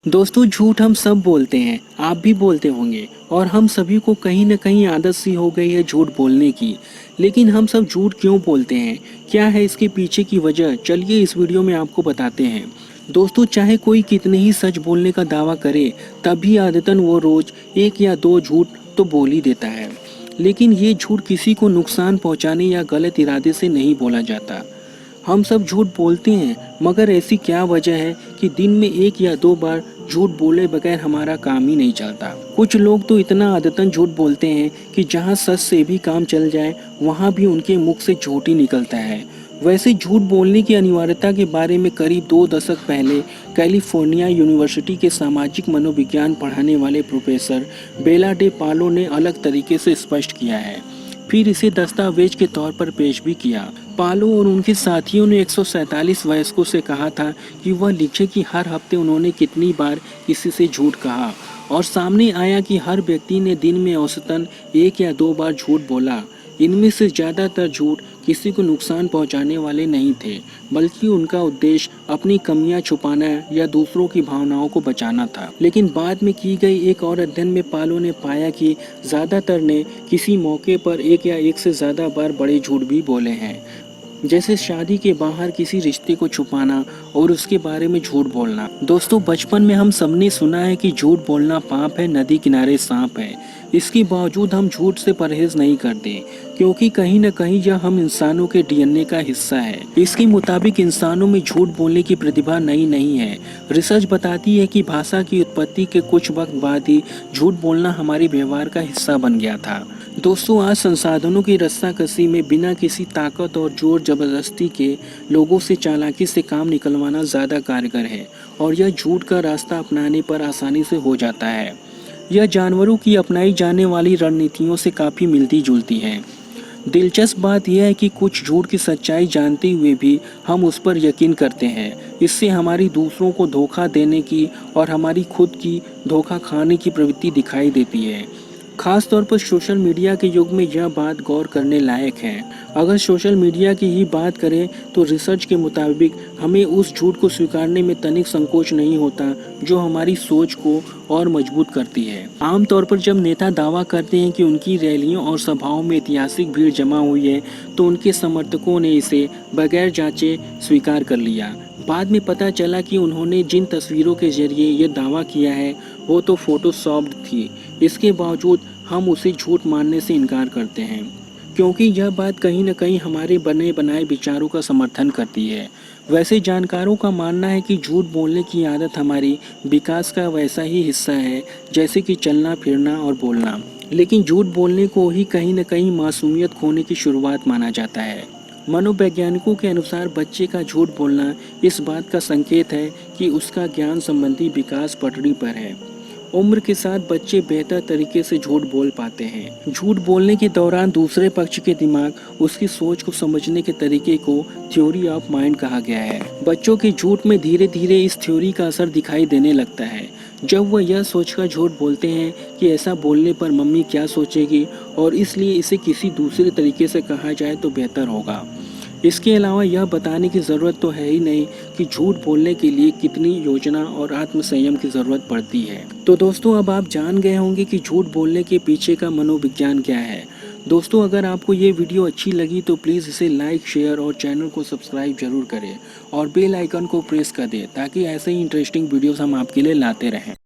दोस्तों झूठ हम सब बोलते हैं, आप भी बोलते होंगे और हम सभी को कहीं न कहीं आदत सी हो गई है झूठ बोलने की। लेकिन हम सब झूठ क्यों बोलते हैं? क्या है इसके पीछे की वजह? चलिए इस वीडियो में आपको बताते हैं। दोस्तों चाहे कोई कितने ही सच बोलने का दावा करे, तब भी आदतन वो रोज 1 या 2 झूठ तो बोल ही देता है। लेकिन ये झूठ किसी को नुकसान पहुंचाने या गलत इरादे से नहीं बोला जाता। हम सब झूठ बोलते हैं, मगर ऐसी क्या वजह है कि दिन में 1 या 2 बार झूठ बोले बगैर हमारा काम ही नहीं चलता। कुछ लोग तो इतना आदतन झूठ बोलते हैं कि जहां सच से भी काम चल जाए, वहां भी उनके मुख से झूठ ही निकलता है। वैसे झूठ बोलने की अनिवार्यता के बारे में करीब 2 दशक पहले कैलिफोर्निया यूनिवर्सिटी के सामाजिक मनोविज्ञान पढ़ाने वाले प्रोफेसर बेला डे पालो ने अलग तरीके से स्पष्ट किया है। फिर इसे दस्तावेज के तौर पर पेश भी किया। पालो और उनके साथियों ने 147 वयस्कों से कहा था कि वह लिखे कि हर हफ्ते उन्होंने कितनी बार किसी से झूठ कहा, और सामने आया कि हर व्यक्ति ने दिन में औसतन 1 या 2 बार झूठ बोला। इनमें से ज़्यादातर झूठ किसी को नुकसान पहुंचाने वाले नहीं थे, बल्कि उनका उद्देश्य अपनी कमियां छुपाना या दूसरों की भावनाओं को बचाना था। लेकिन बाद में की गई एक और अध्ययन में पालो ने पाया कि ज़्यादातर ने किसी मौके पर 1 या 1 से ज़्यादा बार बड़े झूठ भी बोले हैं, जैसे शादी के बाहर किसी रिश्ते को छुपाना और उसके बारे में झूठ बोलना। दोस्तों बचपन में हम सबने सुना है कि झूठ बोलना पाप है, नदी किनारे सांप है। इसके बावजूद हम झूठ से परहेज नहीं करते, क्योंकि कहीं न कहीं यह हम इंसानों के डीएनए का हिस्सा है। इसके मुताबिक इंसानों में झूठ बोलने की प्रतिभा नई नहीं है। रिसर्च बताती है कि भाषा की उत्पत्ति के कुछ वक्त बाद ही झूठ बोलना हमारे व्यवहार का हिस्सा बन गया था। दोस्तों आज संसाधनों की रस्साकसी में बिना किसी ताकत और जोर जबरदस्ती के लोगों से चालाकी से काम निकलवाना ज़्यादा कारगर है, और यह झूठ का रास्ता अपनाने पर आसानी से हो जाता है। यह जानवरों की अपनाई जाने वाली रणनीतियों से काफ़ी मिलती जुलती है। दिलचस्प बात यह है कि कुछ झूठ की सच्चाई जानते हुए भी हम उस पर यकीन करते हैं। इससे हमारी दूसरों को धोखा देने की और हमारी खुद की धोखा खाने की प्रवृत्ति दिखाई देती है। खास तौर पर सोशल मीडिया के युग में यह बात गौर करने लायक है। अगर सोशल मीडिया की ही बात करें तो रिसर्च के मुताबिक हमें उस झूठ को स्वीकारने में तनिक संकोच नहीं होता जो हमारी सोच को और मजबूत करती है। आमतौर पर जब नेता दावा करते हैं कि उनकी रैलियों और सभाओं में ऐतिहासिक भीड़ जमा हुई है, तो उनके समर्थकों ने इसे बगैर जांचे स्वीकार कर लिया। बाद में पता चला कि उन्होंने जिन तस्वीरों के जरिए यह दावा किया है वो तो फोटोशॉप्ड थी। इसके बावजूद हम उसे झूठ मानने से इनकार करते हैं, क्योंकि यह बात कहीं न कहीं हमारे बने बनाए विचारों का समर्थन करती है। वैसे जानकारों का मानना है कि झूठ बोलने की आदत हमारी विकास का वैसा ही हिस्सा है जैसे कि चलना फिरना और बोलना। लेकिन झूठ बोलने को ही कहीं न कहीं मासूमियत खोने की शुरुआत माना जाता है। मनोवैज्ञानिकों के अनुसार बच्चे का झूठ बोलना इस बात का संकेत है कि उसका ज्ञान संबंधी विकास पटरी पर है। उम्र के साथ बच्चे बेहतर तरीके से झूठ बोल पाते हैं। झूठ बोलने के दौरान दूसरे पक्ष के दिमाग उसकी सोच को समझने के तरीके को थ्योरी ऑफ माइंड कहा गया है। बच्चों के झूठ में धीरे धीरे इस थ्योरी का असर दिखाई देने लगता है। जब वह यह सोचकर झूठ बोलते हैं कि ऐसा बोलने पर मम्मी क्या सोचेगी, और इसलिए इसे किसी दूसरे तरीके से कहा जाए तो बेहतर होगा। इसके अलावा यह बताने की ज़रूरत तो है ही नहीं कि झूठ बोलने के लिए कितनी योजना और आत्मसंयम की ज़रूरत पड़ती है। तो दोस्तों अब आप जान गए होंगे कि झूठ बोलने के पीछे का मनोविज्ञान क्या है। दोस्तों अगर आपको ये वीडियो अच्छी लगी तो प्लीज़ इसे लाइक, शेयर और चैनल को सब्सक्राइब जरूर करें, और बेल आइकन को प्रेस कर दें ताकि ऐसे ही इंटरेस्टिंग वीडियोस हम आपके लिए लाते रहें।